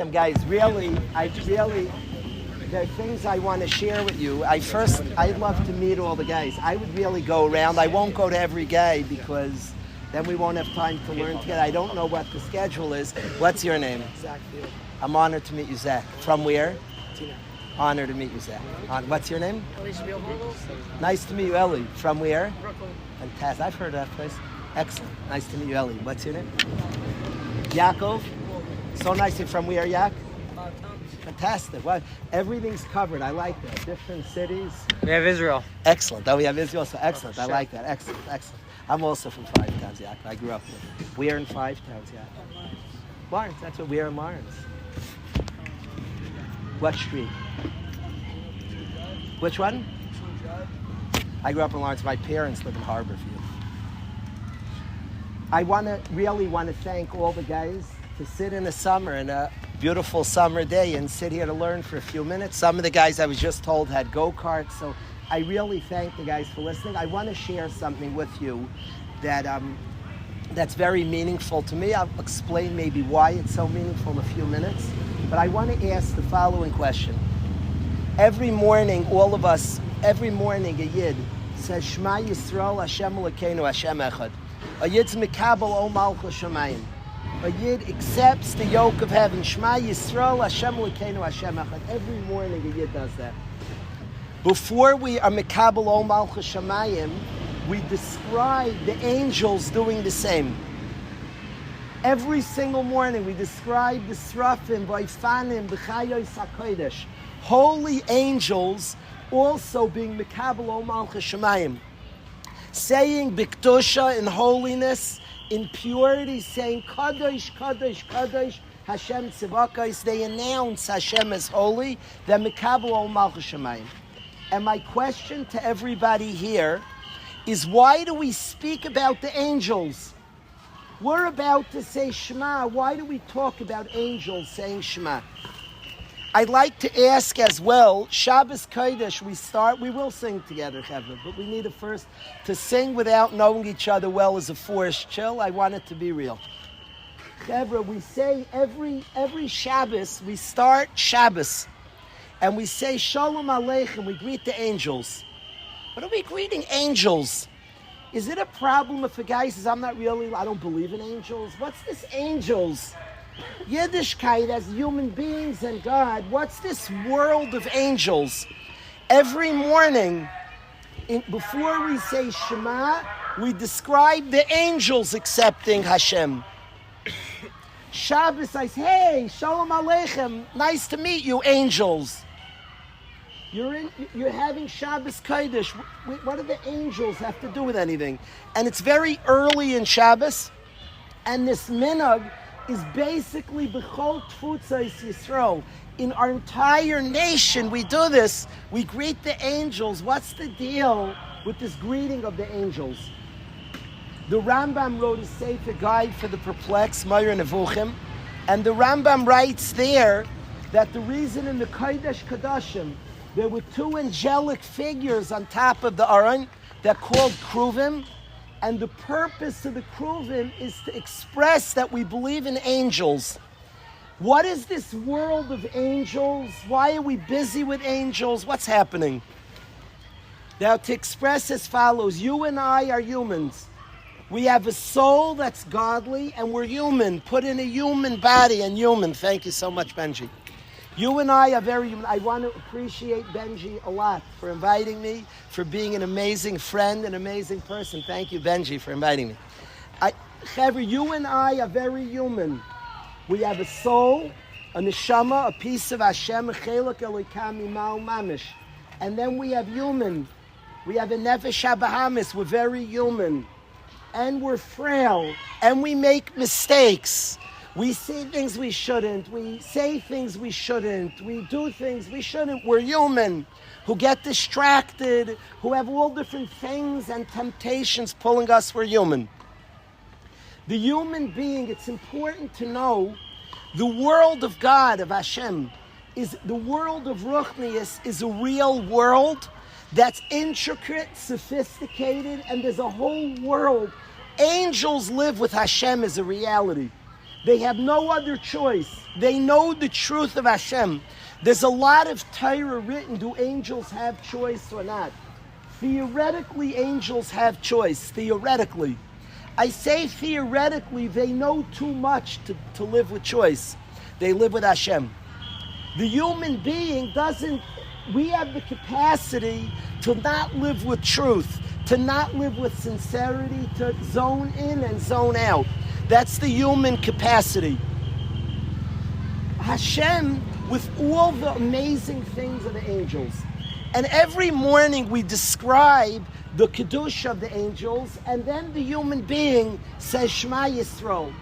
aleichem, guys. There are things I want to share with you. I'd love to meet all the guys. I would really go around. I won't go to every guy because then we won't have time to learn together. I don't know what the schedule is. What's your name? Zach. I'm honored to meet you, Zach. From where? Tina. Honored to meet you, Zach. What's your name? Kalish. Nice to meet you, Ellie. From where? Brooklyn. Fantastic. I've heard of that place. Excellent. Nice to meet you, Ellie. What's your name? Yaakov. So nice. You're from where, Yak? Fantastic. Well, everything's covered. I like that. Different cities. We have Israel. Excellent. Oh, we have Israel. So excellent. I like that. Excellent. I'm also from Five Towns, Yak. I grew up there. We are in Five Towns, Yak. Lawrence. That's what we are in Lawrence. What street? Which one? I grew up in Lawrence. My parents live in Harborview. I really want to thank all the guys to sit in a beautiful summer day and sit here to learn for a few minutes. Some of the guys I was just told had go-karts, so I really thank the guys for listening. I want to share something with you that's very meaningful to me. I'll explain maybe why it's so meaningful in a few minutes, but I want to ask the following question. Every morning, a Yid says, Shema Yisrael, Hashem Elokeinu, Hashem Echad. A Yid's Mekabel O Malchus Shamayim. A Yid accepts the yoke of heaven. Shema Yisrael, Hashem Elokeinu, Hashem Echad. Every morning a Yid does that. Before we are Mekabel O Malchus Shamayim, we describe the angels doing the same. Every single morning we describe the Srafim, Vaifanim, B'chayos HaKodesh. Holy angels also being Mekabel O Malchus Shamayim. Saying B'kedusha in holiness, in purity, saying Kadosh, Kadosh, Kadosh, Hashem Tzivakos. They announce Hashem as holy. They're Mekabel O Malchus Shamayim. And my question to everybody here is, why do we speak about the angels? We're about to say Shema. Why do we talk about angels saying Shema? I'd like to ask as well, Shabbos Kodesh, we will sing together, Chevra, but we need first to sing without knowing each other well as a forced chill. I want it to be real. Chevra, we say every Shabbos, we start Shabbos, and we say Shalom Aleichem, we greet the angels. What are we greeting angels? Is it a problem if a guy says, I don't believe in angels? What's this angels? Yiddishkeit as human beings and God. What's this world of angels? Every morning, before we say Shema, we describe the angels accepting Hashem. Shabbos, I say, hey, Shalom Aleichem, nice to meet you, angels. You're having Shabbos Kodesh. What do the angels have to do with anything? And it's very early in Shabbos, and this minhag is basically b'chol tfutzos Yisrael. In our entire nation, we do this. We greet the angels. What's the deal with this greeting of the angels? The Rambam wrote a sefer guide for the perplexed, Meir Nevuchim, and the Rambam writes there that the reason in the Kodesh Kodashim there were two angelic figures on top of the Aron. They're called Kruvim. And the purpose of the Kruvim is to express that we believe in angels. What is this world of angels? Why are we busy with angels? What's happening? Now, to express as follows, you and I are humans. We have a soul that's godly, and we're human, put in a human body and human. Thank you so much, Benji. You and I are very human. I want to appreciate Benji a lot for inviting me, for being an amazing friend, an amazing person. Thank you, Benji, for inviting me. However, you and I are very human. We have a soul, a neshama, a piece of Hashem, a chelak elikam imal mamish. And then we have human. We have a nefesh habahamis. We're very human. And we're frail. And we make mistakes. We see things we shouldn't. We say things we shouldn't. We do things we shouldn't. We're human, who get distracted, who have all different things and temptations pulling us. We're human. The human being, it's important to know, the world of God, of Hashem, is the world of Ruchnius, is a real world that's intricate, sophisticated, and there's a whole world. Angels live with Hashem as a reality. They have no other choice. They know the truth of Hashem. There's a lot of Torah written. Do angels have choice or not? Theoretically, angels have choice. Theoretically. I say theoretically, they know too much to live with choice. They live with Hashem. The human being doesn't, we have the capacity to not live with truth, to not live with sincerity, to zone in and zone out. That's the human capacity. Hashem, with all the amazing things of the angels, and every morning we describe the Kedusha of the angels, and then the human being says Shema Yisrael.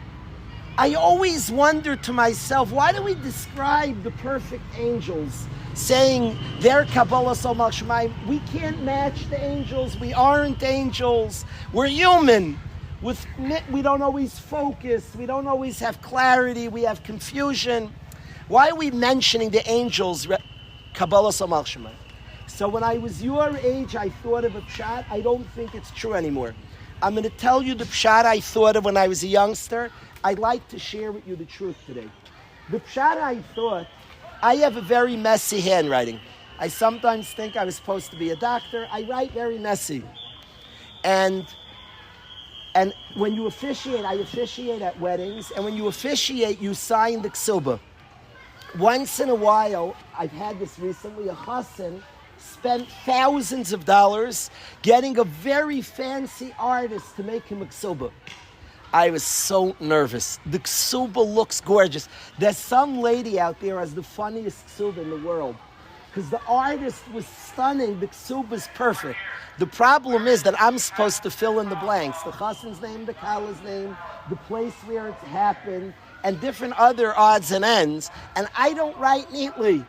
I always wonder to myself, why do we describe the perfect angels, saying their Kabbalah Somal Shemayim? We can't match the angels. We aren't angels. We're human. We don't always focus. We don't always have clarity. We have confusion. Why are we mentioning the angels, Kabbalah Somal Shemayim? So when I was your age, I thought of a pshat. I don't think it's true anymore. I'm going to tell you the pshat I thought of when I was a youngster. I'd like to share with you the truth today. The pshat I thought, I have a very messy handwriting. I sometimes think I was supposed to be a doctor. I write very messy. And when you officiate, I officiate at weddings. And when you officiate, you sign the ksuba. Once in a while, I've had this recently, a chassan spent thousands of dollars getting a very fancy artist to make him a ksuba. I was so nervous. The ksuba looks gorgeous. There's some lady out there who has the funniest ksuba in the world. Because the artist was stunning, the ksuba is perfect. The problem is that I'm supposed to fill in the blanks. The chassan's name, the kala's name, the place where it's happened, and different other odds and ends. And I don't write neatly.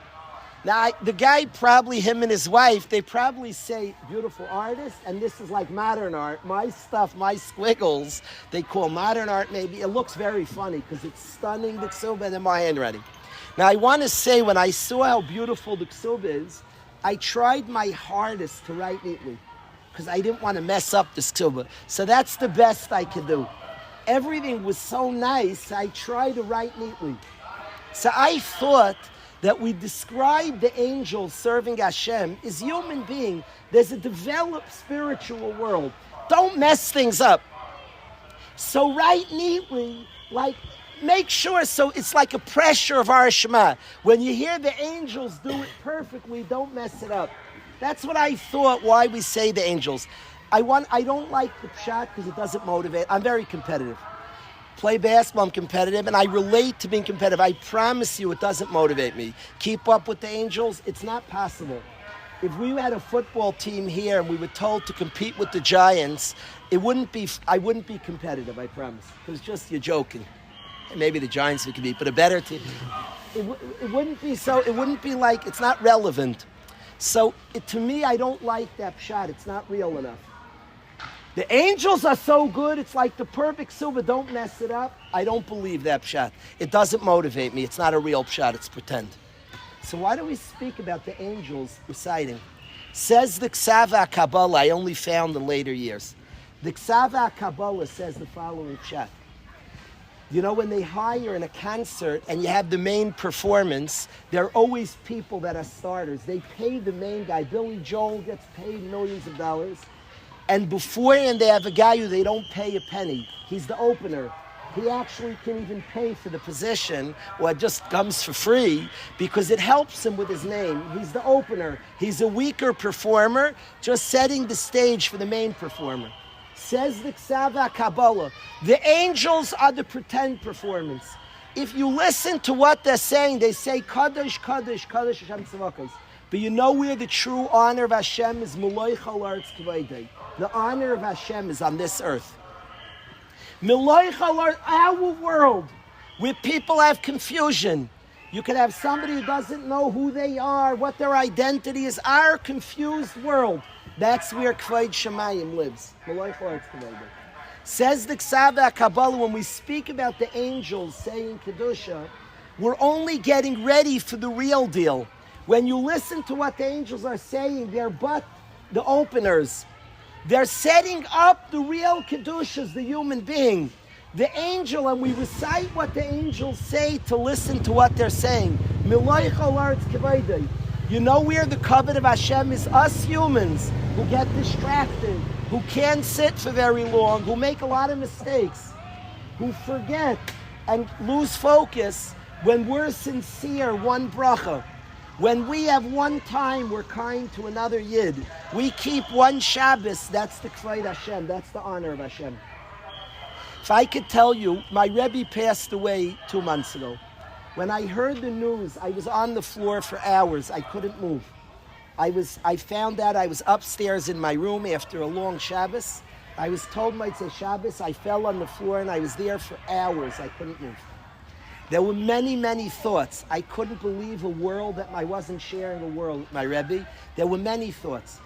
Now, the guy, probably him and his wife, they probably say, beautiful artist, and this is like modern art. My stuff, my squiggles, they call modern art maybe. It looks very funny because it's stunning, the ksuba, and then my handwriting. Now, I want to say, when I saw how beautiful the ksuba is, I tried my hardest to write neatly because I didn't want to mess up the ksuba. So that's the best I could do. Everything was so nice, I tried to write neatly. So I thought that we describe the angels serving Hashem as human being. There's a developed spiritual world. Don't mess things up. So write neatly, like make sure, so it's like a pressure of our Shema. When you hear the angels do it perfectly, don't mess it up. That's what I thought, why we say the angels. I don't like the pshat because it doesn't motivate. I'm very competitive. Play basketball, I'm competitive, and I relate to being competitive. I promise you it doesn't motivate me. Keep up with the angels, it's not possible. If we had a football team here and we were told to compete with the Giants, I wouldn't be competitive, I promise. Because just, you're joking. Maybe the Giants we could beat, but a better team. It wouldn't be so, it wouldn't be like, it's not relevant. So, to me, I don't like that pshat. It's not real enough. The angels are so good, it's like the perfect silver, don't mess it up. I don't believe that pshat. It doesn't motivate me. It's not a real pshat, it's pretend. So why do we speak about the angels reciting? Says the Ksava Kabbalah, I only found in later years. The Ksava Kabbalah says the following pshat. You know, when they hire in a concert and you have the main performance, there are always people that are starters. They pay the main guy. Billy Joel gets paid millions of dollars. And beforehand, they have a guy who they don't pay a penny. He's the opener. He actually can even pay for the position, or it just comes for free, because it helps him with his name. He's the opener. He's a weaker performer, just setting the stage for the main performer. Says the Ksava Kabbalah, the angels are the pretend performance. If you listen to what they're saying, they say, Kadosh, Kadosh, Kadosh Hashem Tzavakas. But you know where the true honor of Hashem is? Meloich Haaretz K'vaydei. The honor of Hashem is on this earth. Meloich Haaretz, our world, where people have confusion. You could have somebody who doesn't know who they are, what their identity is. Our confused world. That's where Kvod Shemayim lives. Meloich Haaretz K'vaydei. Says the Ksava Kabbalah, when we speak about the angels saying Kedusha, we're only getting ready for the real deal. When you listen to what the angels are saying, they're but the openers. They're setting up the real Kedushas, the human being. The angel, and we recite what the angels say to listen to what they're saying. You know where the covet of Hashem is? Us humans who get distracted, who can't sit for very long, who make a lot of mistakes, who forget and lose focus. When we're sincere, one bracha. When we have one time, we're kind to another yid. We keep one Shabbos. That's the Kvod Hashem. That's the honor of Hashem. If I could tell you, my Rebbe passed away 2 months ago. When I heard the news, I was on the floor for hours. I couldn't move. I found out I was upstairs in my room after a long Shabbos. I was told Motzei Shabbos. I fell on the floor and I was there for hours. I couldn't move. There were many, many thoughts. I couldn't believe a world that I wasn't sharing a world with my Rebbe. There were many thoughts.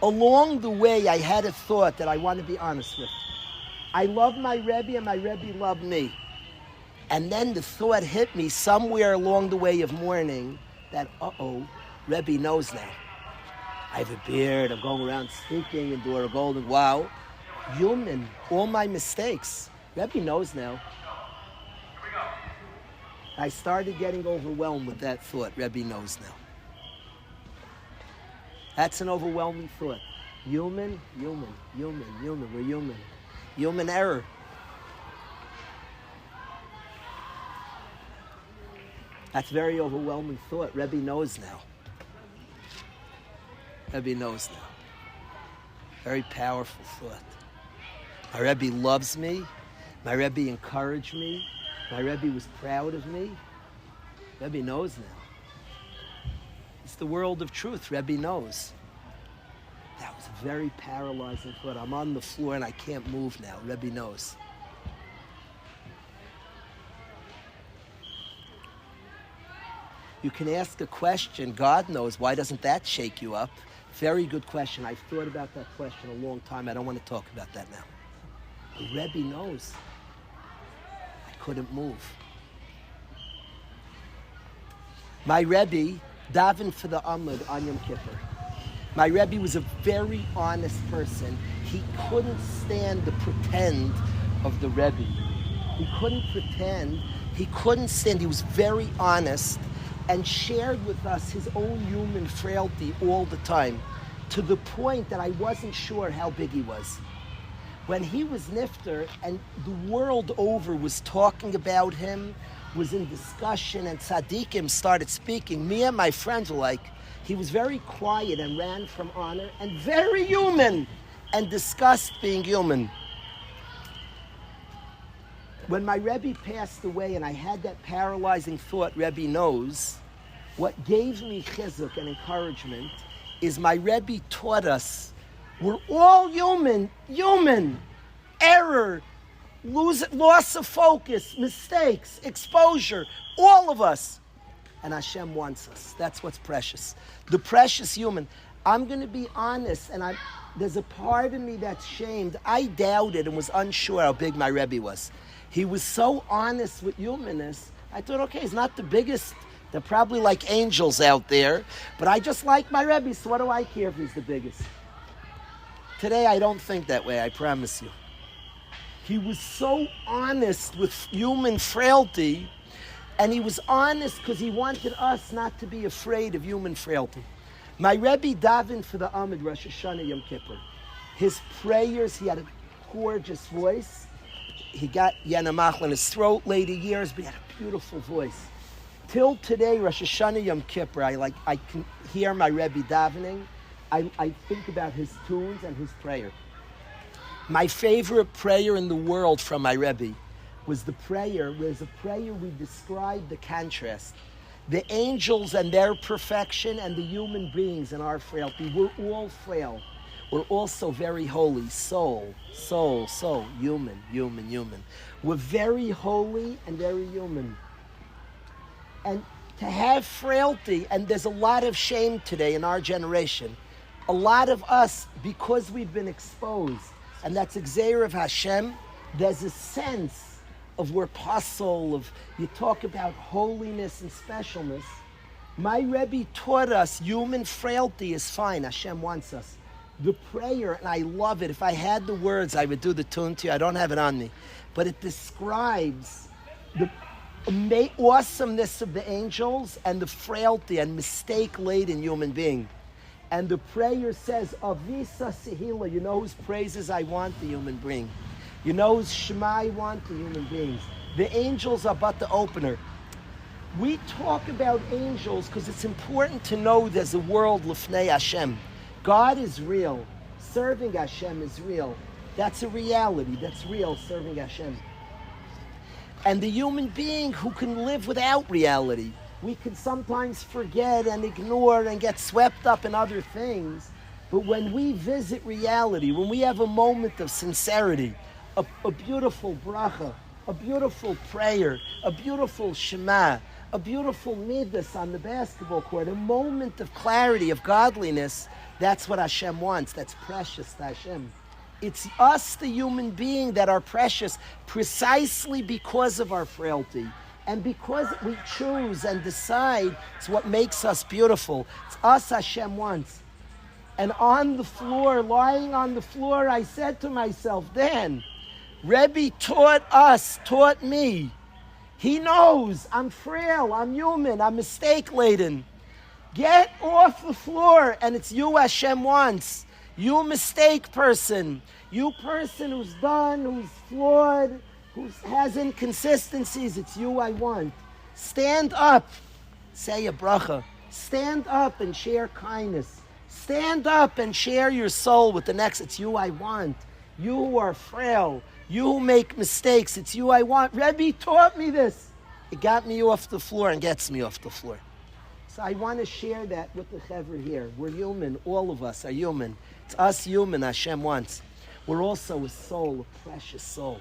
Along the way, I had a thought that I want to be honest with. I love my Rebbe and my Rebbe loved me. And then the thought hit me somewhere along the way of mourning that, Rebbe knows now. I have a beard, I'm going around speaking and doing a golden wow. Human, all my mistakes. Rebbe knows now. I started getting overwhelmed with that thought. Rebbe knows now. That's an overwhelming thought. Human. We're human. Human error. That's a very overwhelming thought. Rebbe knows now. Rebbe knows now. Very powerful thought. My Rebbe loves me. My Rebbe encouraged me. My Rebbe was proud of me. Rebbe knows now. It's the world of truth. Rebbe knows. That was a very paralyzing thought. I'm on the floor and I can't move now. Rebbe knows. You can ask a question, God knows, why doesn't that shake you up? Very good question. I've thought about that question a long time. I don't want to talk about that now. The Rebbe knows. I couldn't move. My Rebbe davened for the Amud on Yom Kippur. My Rebbe was a very honest person. He couldn't stand the pretend of the Rebbe. He couldn't pretend. He couldn't stand. He was very honest and shared with us his own human frailty all the time, to the point that I wasn't sure how big he was. When he was nifter and the world over was talking about him, was in discussion, and tzaddikim started speaking, me and my friends were like, he was very quiet and ran from honor and very human and discussed being human. When my Rebbe passed away and I had that paralyzing thought, Rebbe knows, what gave me chizuk and encouragement is my Rebbe taught us, we're all human, error, loss of focus, mistakes, exposure, all of us. And Hashem wants us. That's what's precious. The precious human. I'm going to be honest, and there's a part of me that's shamed. I doubted and was unsure how big my Rebbe was. He was so honest with humanness. I thought, okay, he's not the biggest. They're probably like angels out there. But I just like my Rebbe, so what do I care if he's the biggest? Today, I don't think that way, I promise you. He was so honest with human frailty, and he was honest because he wanted us not to be afraid of human frailty. My Rebbe davened for the Amud Rosh Hashanah Yom Kippur. His prayers, he had a gorgeous voice. He got Yanamach in his throat later years, but he had a beautiful voice. Till today, Rosh Hashanah Yom Kippur, I can hear my Rebbe davening. I think about his tunes and his prayer. My favorite prayer in the world from my Rebbe was the prayer, where's a prayer we describe the contrast. The angels and their perfection and the human beings and our frailty. We're all frail. We're also very holy. Soul, human. We're very holy and very human. And to have frailty, and there's a lot of shame today in our generation. A lot of us, because we've been exposed, and that's Gzeira of Hashem, there's a sense of we're puzzle, of you talk about holiness and specialness. My Rebbe taught us human frailty is fine. Hashem wants us. The prayer, and I love it. If I had the words, I would do the tune to you. I don't have it on me. But it describes the awesomeness of the angels and the frailty and mistake-laden human being. And the prayer says, Avisa Sehila, you know whose praises I want, the human being. You know whose Shema I want, the human beings. The angels are but the opener. We talk about angels because it's important to know there's a world Lifnei Hashem. God is real. Serving Hashem is real. That's a reality. That's real, serving Hashem. And the human being who can live without reality, we can sometimes forget and ignore and get swept up in other things. But when we visit reality, when we have a moment of sincerity, a beautiful bracha, a beautiful prayer, a beautiful shema, a beautiful midas on the basketball court, a moment of clarity, of godliness, that's what Hashem wants. That's precious to Hashem. It's us, the human being, that are precious precisely because of our frailty. And because we choose and decide, it's what makes us beautiful. It's us Hashem wants. And on the floor, lying on the floor, I said to myself, Dan, Rebbe taught me. He knows I'm frail, I'm human, I'm mistake-laden. Get off the floor, and it's you Hashem wants. You mistake person. You person who's done, who's flawed, who has inconsistencies, it's you I want. Stand up. Say a bracha. Stand up and share kindness. Stand up and share your soul with the next. It's you I want. You who are frail. You who make mistakes. It's you I want. Rebbe taught me this. It got me off the floor and gets me off the floor. So I want to share that with the chevra here. We're human. All of us are human. It's us human Hashem wants. We're also a soul, a precious soul.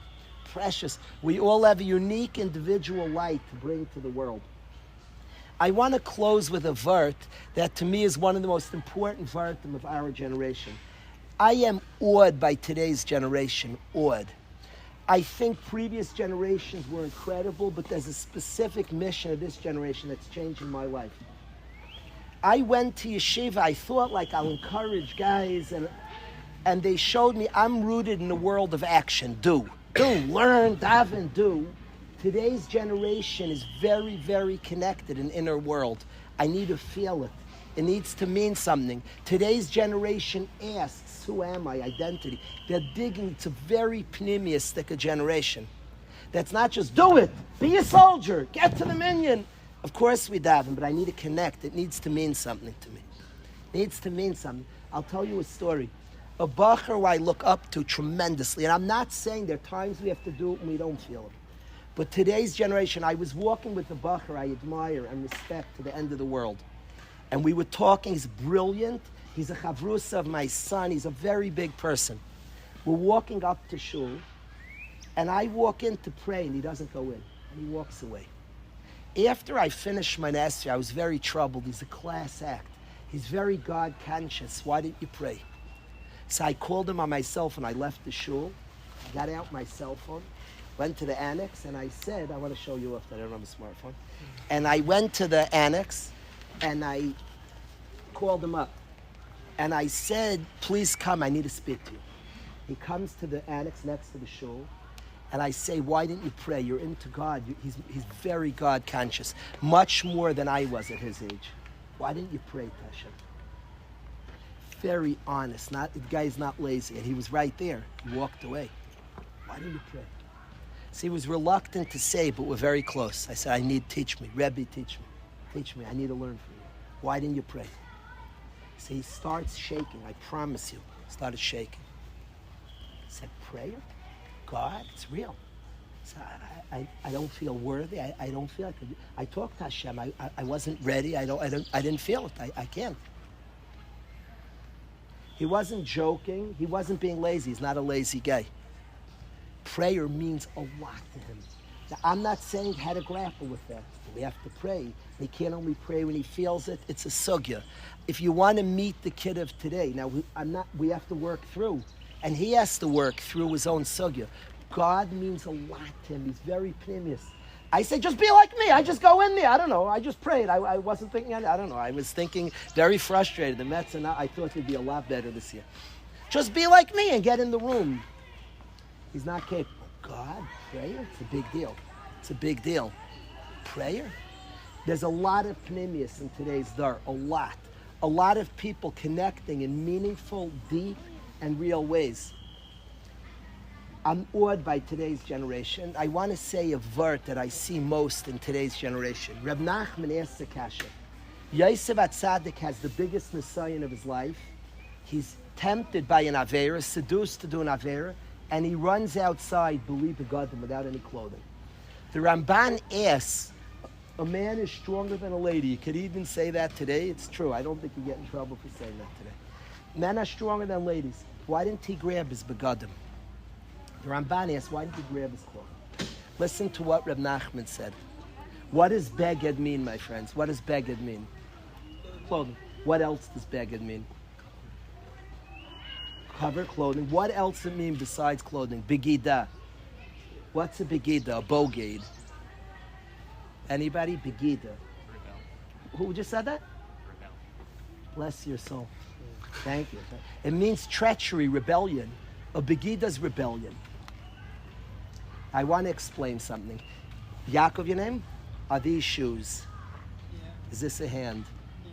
Precious. We all have a unique individual light to bring to the world. I want to close with a vert that to me is one of the most important vertim of our generation. I am awed by today's generation, awed. I think previous generations were incredible, but there's a specific mission of this generation that's changing my life. I went to yeshiva, I thought like I'll encourage guys, and they showed me I'm rooted in the world of action. Do, learn, daven, do. Today's generation is very, very connected in inner world. I need to feel it. It needs to mean something. Today's generation asks, who am I? Identity. They're digging. It's a very pneumistic generation. That's not just do it, be a soldier, get to the minyan. Of course we daven, but I need to connect. It needs to mean something to me. It needs to mean something. I'll tell you a story. A bacher who I look up to tremendously, and I'm not saying there are times we have to do it and we don't feel it. But today's generation, I was walking with a bacher I admire and respect to the end of the world. And we were talking, he's brilliant. He's a chavrusa of my son. He's a very big person. We're walking up to shul, and I walk in to pray, and he doesn't go in, and he walks away. After I finished my nesri, I was very troubled. He's a class act. He's very God conscious. Why didn't you pray? So I called him on my cell phone. I left the shul, got out my cell phone, went to the annex, and I said, I want to show you off that I don't have a smartphone. And I went to the annex, and I called him up. And I said, please come, I need to speak to you. He comes to the annex next to the shul, and I say, why didn't you pray? You're into God. He's very God conscious, much more than I was at his age. Why didn't you pray, Tasha? Very honest. The guy's not lazy. And he was right there. He walked away. Why didn't you pray? So he was reluctant to say, but we're very close. I said, teach me. Rebbe, teach me. Teach me. I need to learn from you. Why didn't you pray? So he starts shaking. I promise you. Started shaking. I said, prayer? God, it's real. So I don't feel worthy. I don't feel like I talked to Hashem. I wasn't ready. I didn't feel it. I can't. He wasn't joking. He wasn't being lazy. He's not a lazy guy. Prayer means a lot to him. Now, I'm not saying how to grapple with that. We have to pray. He can't only pray when he feels it. It's a sugya. If you want to meet the kid of today, now we have to work through. And he has to work through his own sugya. God means a lot to him. He's very pneumius. I say, just be like me. I just go in there. I don't know. I just prayed. I wasn't thinking, I don't know. I was thinking very frustrated. The Mets, I thought they'd be a lot better this year. Just be like me and get in the room. He's not capable. God, prayer? It's a big deal. It's a big deal. Prayer? There's a lot of pneumius in today's dar. A lot. A lot of people connecting in meaningful, deep, and real ways. I'm awed by today's generation. I want to say a vert that I see most in today's generation. Reb Nachman asked the kasha. Yosef HaTzadik has the biggest nisayon of his life. He's tempted by an avera, seduced to do an avera, and he runs outside, believe the God, without any clothing. The Ramban asks, a man is stronger than a lady. You could even say that today. It's true. I don't think you get in trouble for saying that today. Men are stronger than ladies. Why didn't he grab his begadim? The Ramban asks, why didn't he grab his clothing? Listen to what Reb Nachman said. What does beged mean, my friends? What does beged mean? Clothing. What else does beged mean? Cover, clothing. What else does it mean besides clothing? Begida. What's a begida? A bogade. Anybody? Begida. Who just said that? Bless your soul. Thank you. It means treachery, rebellion. A begida's rebellion. I want to explain something. Yaakov, your name? Are these shoes? Yeah. Is this a hand? Yeah.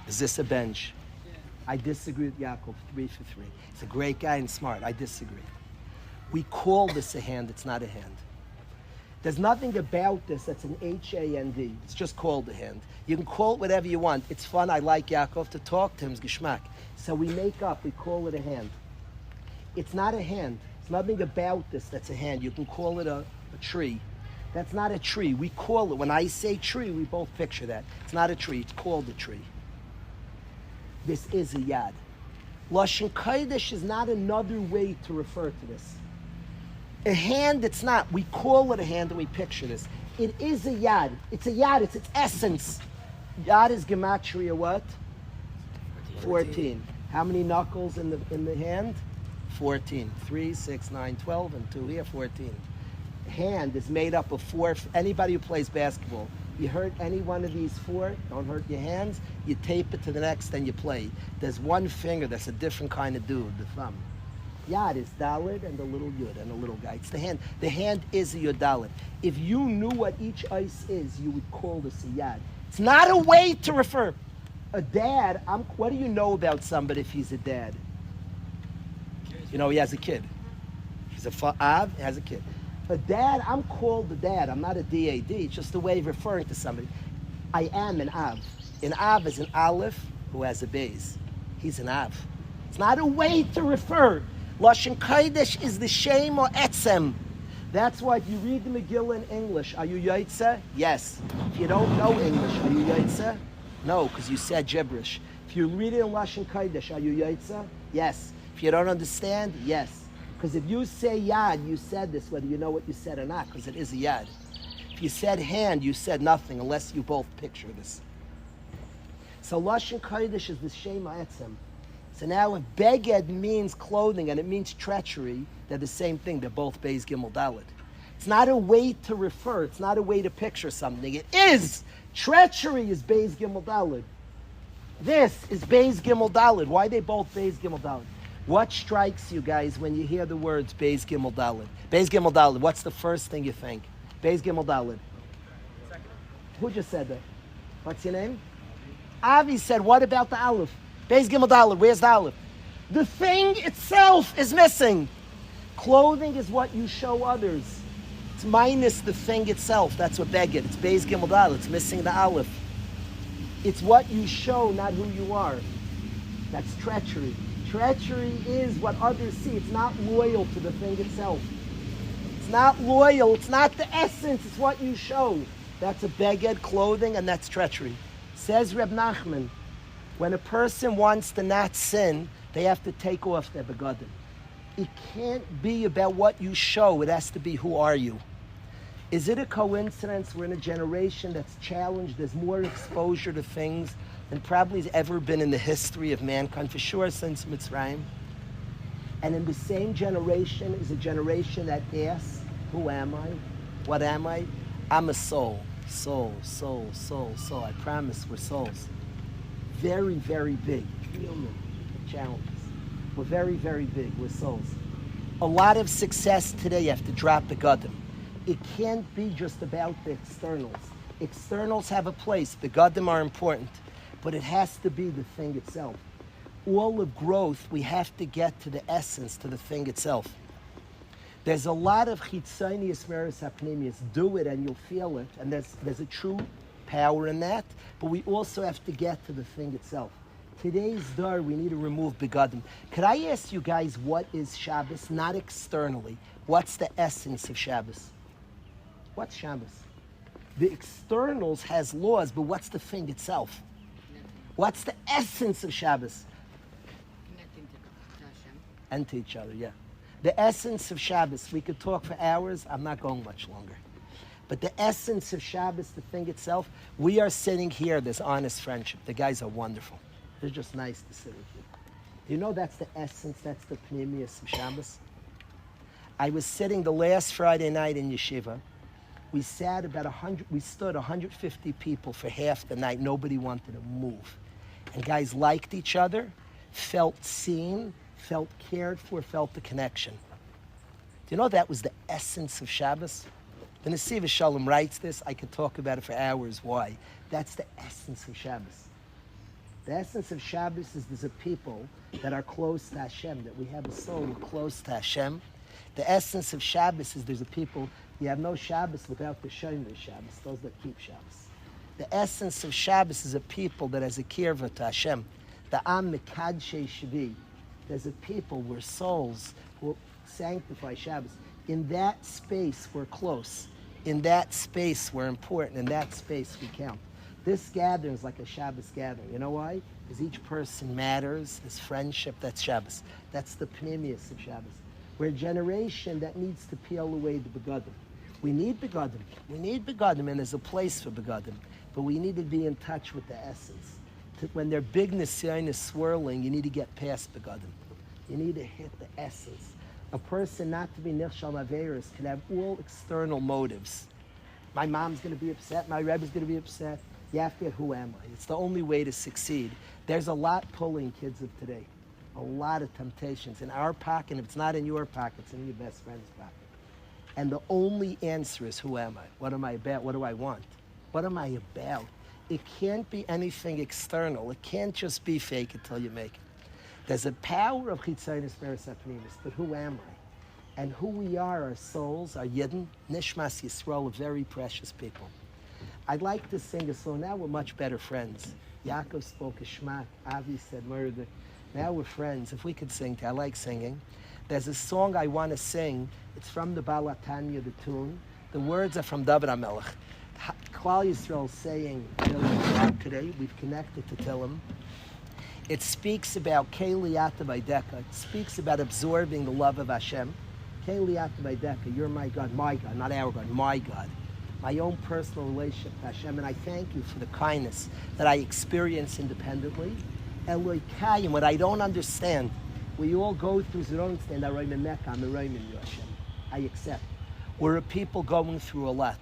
Is this a bench? Yeah. I disagree with Yaakov, 3 for 3. He's a great guy and smart. I disagree. We call this a hand. It's not a hand. There's nothing about this that's an H-A-N-D. It's just called a hand. You can call it whatever you want. It's fun. I like Yaakov to talk to him. It's geschmack. So we make up. We call it a hand. It's not a hand. There's nothing about this that's a hand. You can call it a tree. That's not a tree. We call it. When I say tree, we both picture that. It's not a tree. It's called a tree. This is a yad. Lashon Kodesh is not another way to refer to this. A hand, it's not. We call it a hand and we picture this. It is a yad. It's a yad. It's its essence. Yad is gematria what? 14. How many knuckles in the hand? 14. 3, 6, 9, 12, and 2 here, 14. Hand is made up of 4. Anybody who plays basketball, you hurt any one of these 4, don't hurt your hands, you tape it to the next, then you play. There's one finger that's a different kind of dude, the thumb. Yad is Dalid and the little Yud and the little guy. It's the hand. The hand is a Yud Dalid. If you knew what each ice is, you would call this a Yad. It's not a way to refer. A dad, what do you know about somebody if he's a dad? You know, he has a kid. He's a Av, he has a kid. A dad, I'm called the dad. I'm not a D-A-D. It's just a way of referring to somebody. I am an Av. An Av is an Aleph who has a base. He's an Av. It's not a way to refer. Lashon Kodesh is the Shem or Etzem. That's why if you read the Megillah in English, are you Yaitse? Yes. If you don't know English, are you Yaitse? No, because you said gibberish. If you read it in Lashon Kodesh, are you Yaitse? Yes. If you don't understand, yes. Because if you say yad, you said this, whether you know what you said or not, because it is a yad. If you said hand, you said nothing, unless you both picture this. So Lashon Kodesh is the Shem Ha'etzem. So now if beged means clothing and it means treachery, they're the same thing. They're both Beis Gimel Dalet. It's not a way to refer. It's not a way to picture something. It is. Treachery is Beis Gimel Dalet. This is Beis Gimel Dalet. Why are they both Beis Gimel Dalet? What strikes you guys when you hear the words Beis Gimel Dalet? Beis Gimel Dalet, what's the first thing you think? Beis Gimel Dalet. Who just said that? What's your name? Avi said, what about the Aleph? Beis Gimel Dalet, where's the Aleph? The thing itself is missing. Clothing is what you show others. It's minus the thing itself. That's what beged. It's Beis Gimel Dalet. It's missing the Aleph. It's what you show, not who you are. That's treachery. Treachery is what others see. It's not loyal to the thing itself. It's not loyal. It's not the essence. It's what you show. That's a beged, clothing, and that's treachery. Says Reb Nachman, when a person wants to not sin, they have to take off their begadim. It can't be about what you show. It has to be who are you. Is it a coincidence we're in a generation that's challenged? There's more exposure to things than probably has ever been in the history of mankind, for sure since Mitzrayim. And in the same generation is a generation that asks, who am I? What am I? I'm a soul. Soul. I promise we're souls. Very, very big. Human challenges. We're very, very big. We're souls. A lot of success today, you have to drop the Begadim. It can't be just about the externals. Externals have a place. Begadim are important. But it has to be the thing itself. All of growth, we have to get to the essence, to the thing itself. There's a lot of chitzonius meris hapnimius. Do it and you'll feel it. And there's a true power in that. But we also have to get to the thing itself. Today's dar, we need to remove begadim. Could I ask you guys what is Shabbos? Not externally. What's the essence of Shabbos? What's Shabbos? The externals has laws, but what's the thing itself? What's the essence of Shabbos? Connecting to Hashem. And to each other, yeah. The essence of Shabbos, we could talk for hours. I'm not going much longer. But the essence of Shabbos, the thing itself, we are sitting here, there's honest friendship. The guys are wonderful. It's just nice to sit with you. You know that's the essence, that's the pneumius of Shabbos? I was sitting the last Friday night in yeshiva. We sat about 100, we stood 150 people for half the night. Nobody wanted to move. And guys liked each other, felt seen, felt cared for, felt the connection. Do you know that was the essence of Shabbos? The Nesiv Shalom writes this. I could talk about it for hours. Why? That's the essence of Shabbos. The essence of Shabbos is there's a people that are close to Hashem, that we have a soul close to Hashem. The essence of Shabbos is there's a people, you have no Shabbos without the Shomer Shabbos, those that keep Shabbos. The essence of Shabbos is a people that has a kirva to Hashem. The Am Mekadshe Shvi. There's a people, we're souls who sanctify Shabbos. In that space, we're close. In that space, we're important. In that space, we count. This gathering is like a Shabbos gathering. You know why? Because each person matters. There's friendship. That's Shabbos. That's the pneumius of Shabbos. We're a generation that needs to peel away the begadim. We need begadim. We need begadim, and there's a place for begadim. But we need to be in touch with the essence. When their big nisyon is swirling, you need to get past begadim. You need to hit the essence. A person not to be nirshal averis can have all external motives. My mom's going to be upset. My Rebbe's going to be upset. You have to get who am I? It's the only way to succeed. There's a lot pulling kids of today. A lot of temptations in our pocket. And if it's not in your pocket, it's in your best friend's pocket. And the only answer is who am I? What am I about? What do I want? What am I about? It can't be anything external. It can't just be fake it till you make it. There's a power of chitzonius meris hapnimis, but who am I? And who we are, our souls, our yidden, nishmas yisrael, are very precious people. I'd like to sing a song. Now we're much better friends. Yaakov spoke a shmak. Avi said murder. Now we're friends. If we could sing, I like singing. There's a song I want to sing. It's from the Balatanya, the tune. The words are from David HaMelech. Klal Yisrael saying Tehillim today. We've connected to Tehillim. It speaks about Keliyata Baideka. It speaks about absorbing the love of Hashem. Keliyata Baideka, you're my God, not our God, my God. My own personal relationship to Hashem, and I thank you for the kindness that I experience independently. Elokai, and what I don't understand, we all go through, so don't understand, I accept. We're a people going through a lot,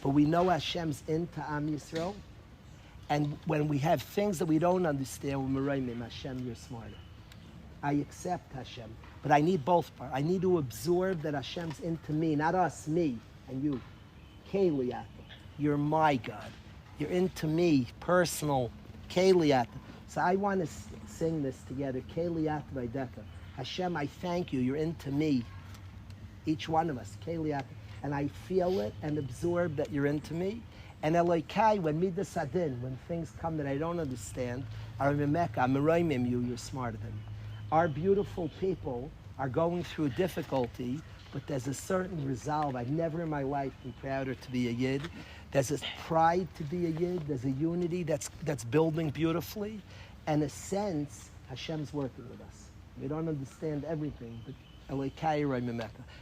but we know Hashem's into Am Yisrael. And when we have things that we don't understand, we're Merayim, Hashem, you're smarter. I accept Hashem, but I need both parts. I need to absorb that Hashem's into me, not us, me and you. Keliyata, you're my God. You're into me, personal. Keliyata. So I want to sing this together. Keliyata Vaideka. Hashem, I thank you. You're into me. Each one of us. Keliyata. And I feel it and absorb that you're into me. And Elokai, when midas adin, when things come that I don't understand, I'm merayim you, you're smarter than me. Our beautiful people are going through difficulty, but there's a certain resolve. I've never in my life been prouder to be a Yid. There's this pride to be a Yid. There's a unity that's building beautifully. And a sense, Hashem's working with us. We don't understand everything, but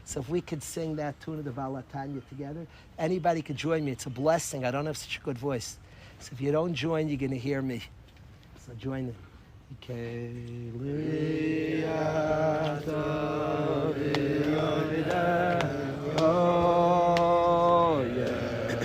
so if we could sing that tune of the Balatanya together, anybody could join me. It's a blessing. I don't have such a good voice. So if you don't join, you're going to hear me. So join it. Oh, yeah.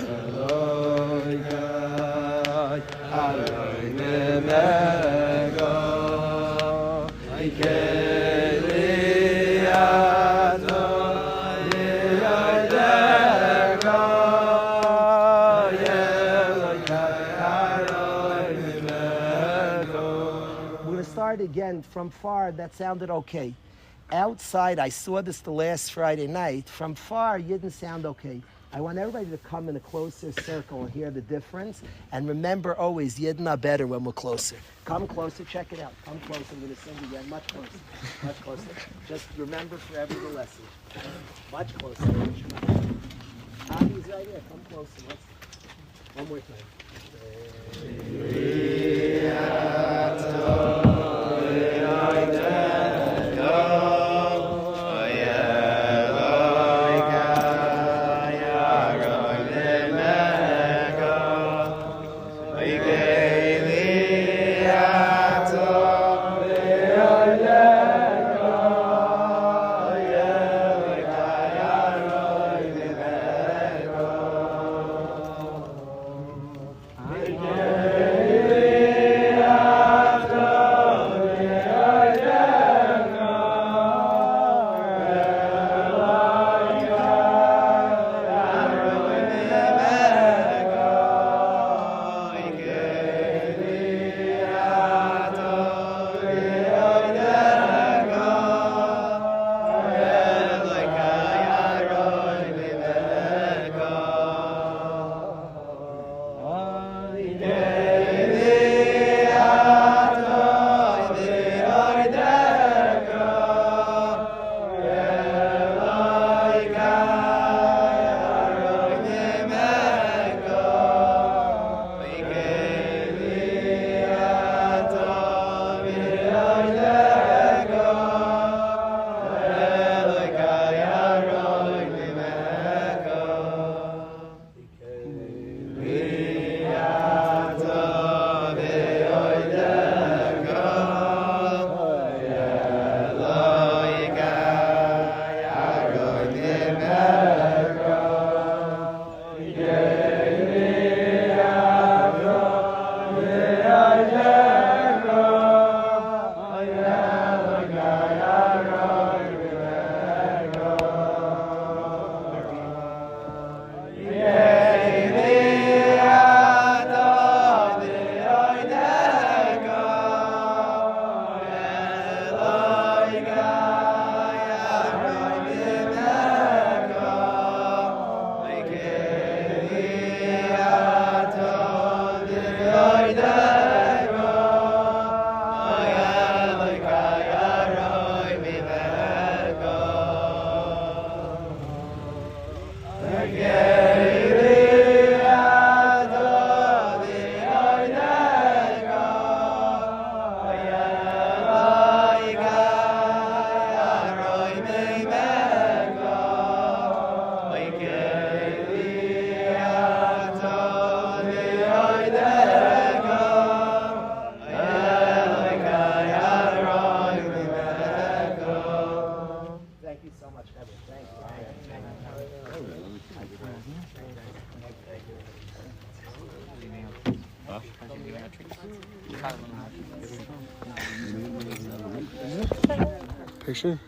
Start again from far. That sounded okay. Outside, I saw this the last Friday night. From far, you didn't sound okay. I want everybody to come in a closer circle and hear the difference. And remember always, Yidden are better when we're closer. Come closer, check it out. Come closer. I'm going to sing again. Much closer. Much closer. Just remember forever the lesson. Much closer. Tommy's right here. Come closer. One more time. Picture?